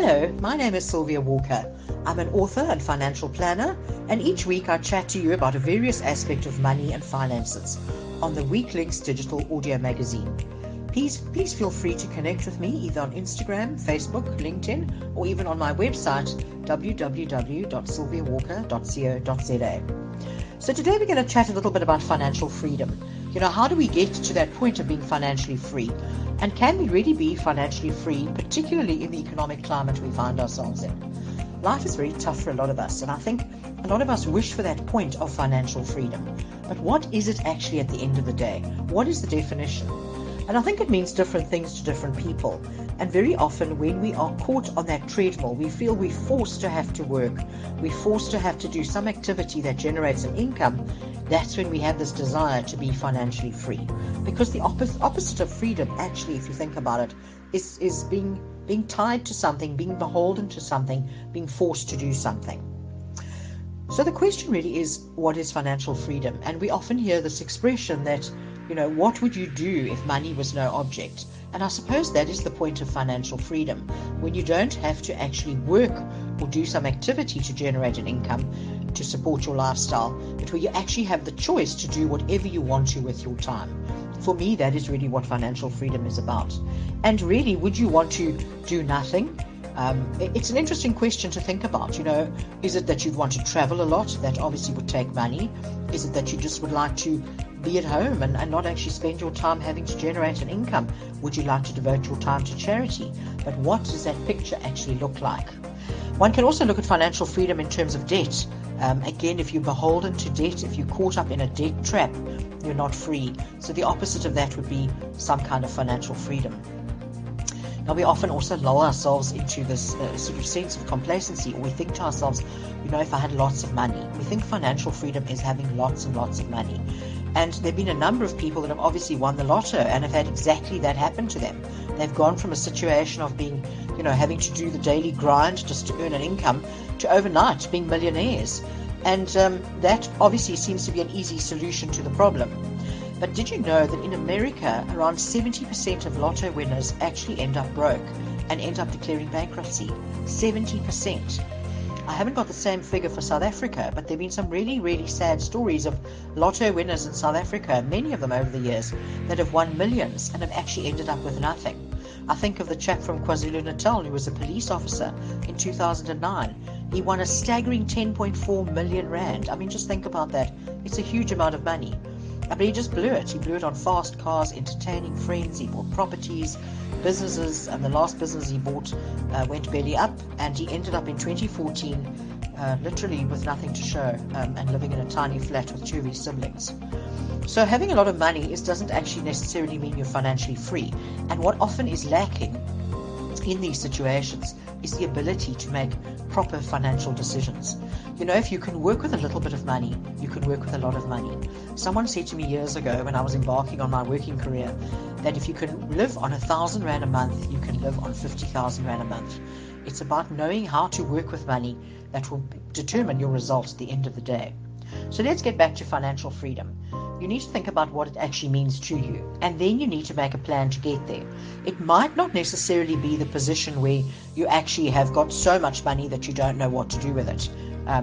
Hello, my name is Sylvia Walker. I'm an author and financial planner, and each week I chat to you about a various aspect of money and finances on the Weeklinks digital audio magazine. Please feel free to connect with me either on Instagram, Facebook, LinkedIn, or even on my website www.sylviawalker.co.za. So today we're going to chat a little bit about financial freedom. How do we get to that point of being financially free? And can we really be financially free, particularly in the economic climate we find ourselves in? Life is very tough for a lot of us, and I think a lot of us wish for that point of financial freedom. But what is it actually at the end of the day? What is the definition? And I think it means different things to different people. And very often when we are caught on that treadmill, we feel we're forced to have to work. We're forced to have to do some activity that generates an income. That's when we have this desire to be financially free. Because the opposite of freedom, actually, if you think about it, is being tied to something, being beholden to something, being forced to do something. So the question really is, what is financial freedom? And we often hear this expression that, what would you do if money was no object? And I suppose that is the point of financial freedom, when you don't have to actually work or do some activity to generate an income to support your lifestyle, but where you actually have the choice to do whatever you want to with your time. For me, that is really what financial freedom is about. And really, would you want to do nothing? It's an interesting question to think about. Is it that you'd want to travel a lot? That obviously would take money. Is it that you just would like to be at home and not actually spend your time having to generate an income? Would you like to devote your time to charity? But what does that picture actually look like? One can also look at financial freedom in terms of debt. Again, if you're beholden to debt, if you're caught up in a debt trap, you're not free. So the opposite of that would be some kind of financial freedom. Now, we often also lull ourselves into this sort of sense of complacency, or we think to ourselves, if I had lots of money. We think financial freedom is having lots and lots of money. And there have been a number of people that have obviously won the lotto and have had exactly that happen to them. They've gone from a situation of being, having to do the daily grind just to earn an income to overnight being millionaires. And that obviously seems to be an easy solution to the problem. But did you know that in America, around 70% of lotto winners actually end up broke and end up declaring bankruptcy? 70%. I haven't got the same figure for South Africa, but there have been some really, really sad stories of lotto winners in South Africa, many of them over the years, that have won millions and have actually ended up with nothing. I think of the chap from KwaZulu-Natal who was a police officer in 2009. He won a staggering 10.4 million rand. I mean, just think about that. It's a huge amount of money. But he just blew it. He blew it on fast cars, entertaining friends. He bought properties, businesses, and the last business he bought went belly up, and he ended up in 2014 literally with nothing to show and living in a tiny flat with two of his siblings. So having a lot of money doesn't actually necessarily mean you're financially free. And what often is lacking in these situations is the ability to make proper financial decisions. If you can work with a little bit of money, you can work with a lot of money. Someone said to me years ago when I was embarking on my working career that if you can live on 1,000 Rand a month, you can live on 50,000 Rand a month. It's about knowing how to work with money that will determine your results at the end of the day. So let's get back to financial freedom. You need to think about what it actually means to you, and then you need to make a plan to get there. It might not necessarily be the position where you actually have got so much money that you don't know what to do with it.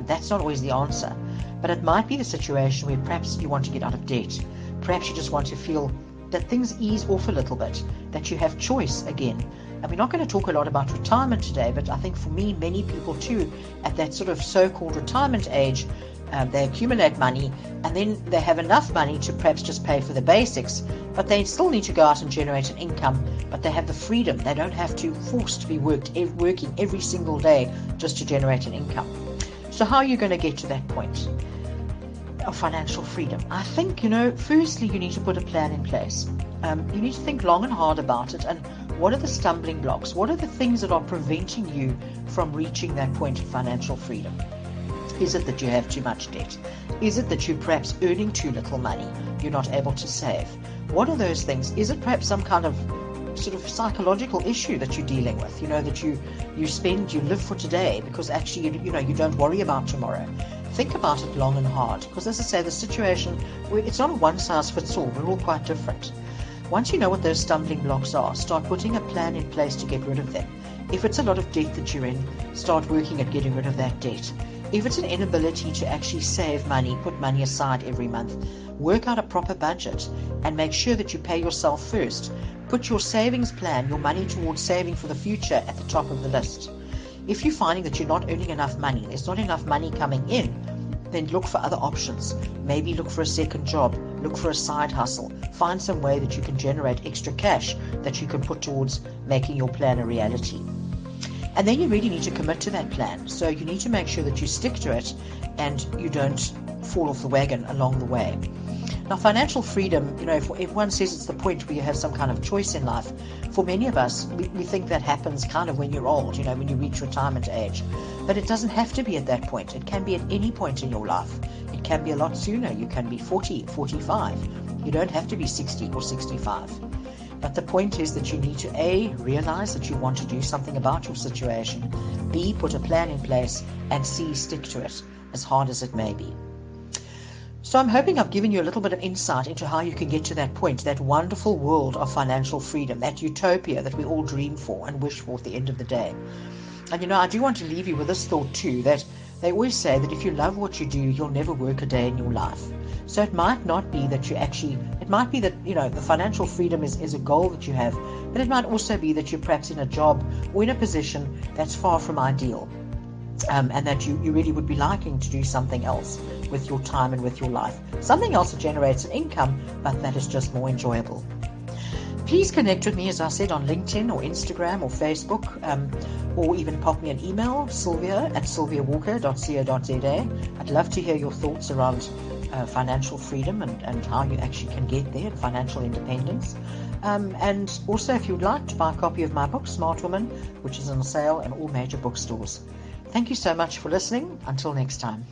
That's not always the answer. But it might be the situation where perhaps you want to get out of debt. Perhaps you just want to feel that things ease off a little bit, that you have choice again. And we're not going to talk a lot about retirement today, but I think for me, many people too, at that sort of so-called retirement age, they accumulate money and then they have enough money to perhaps just pay for the basics, but they still need to go out and generate an income, but they have the freedom. They don't have to force to be working every single day just to generate an income. So how are you going to get to that point of financial freedom? I think, firstly, you need to put a plan in place. You need to think long and hard about it. And what are the stumbling blocks? What are the things that are preventing you from reaching that point of financial freedom? Is it that you have too much debt? Is it that you're perhaps earning too little money? You're not able to save? What are those things? Is it perhaps some kind of sort of psychological issue that you're dealing with? That you live for today because actually you don't worry about tomorrow. Think about it long and hard, because as I say, the situation, it's not a one size fits all. We're all quite different. Once you know what those stumbling blocks are, start putting a plan in place to get rid of them. If it's a lot of debt that you're in, start working at getting rid of that debt. If it's an inability to actually save money, put money aside every month, work out a proper budget and make sure that you pay yourself first. Put your savings plan, your money towards saving for the future, at the top of the list. If you're finding that you're not earning enough money, there's not enough money coming in, then look for other options. Maybe look for a second job, look for a side hustle, find some way that you can generate extra cash that you can put towards making your plan a reality. And then you really need to commit to that plan. So you need to make sure that you stick to it and you don't fall off the wagon along the way. Now, financial freedom, if everyone says it's the point where you have some kind of choice in life, for many of us, we think that happens kind of when you're old, when you reach retirement age. But it doesn't have to be at that point. It can be at any point in your life. It can be a lot sooner. You can be 40, 45. You don't have to be 60 or 65. But the point is that you need to A, realize that you want to do something about your situation, B, put a plan in place, and C, stick to it, as hard as it may be. So I'm hoping I've given you a little bit of insight into how you can get to that point, that wonderful world of financial freedom, that utopia that we all dream for and wish for at the end of the day. And I do want to leave you with this thought too, that they always say that if you love what you do, you'll never work a day in your life. So it might not be that it might be that, the financial freedom is a goal that you have, but it might also be that you're perhaps in a job or in a position that's far from ideal. And that you really would be liking to do something else with your time and with your life. Something else that generates an income, but that is just more enjoyable. Please connect with me, as I said, on LinkedIn or Instagram or Facebook, or even pop me an email, sylvia@sylviawalker.co.za. I'd love to hear your thoughts around financial freedom and how you actually can get there, and financial independence. And also, if you'd like to buy a copy of my book, Smart Woman, which is on sale in all major bookstores. Thank you so much for listening. Until next time.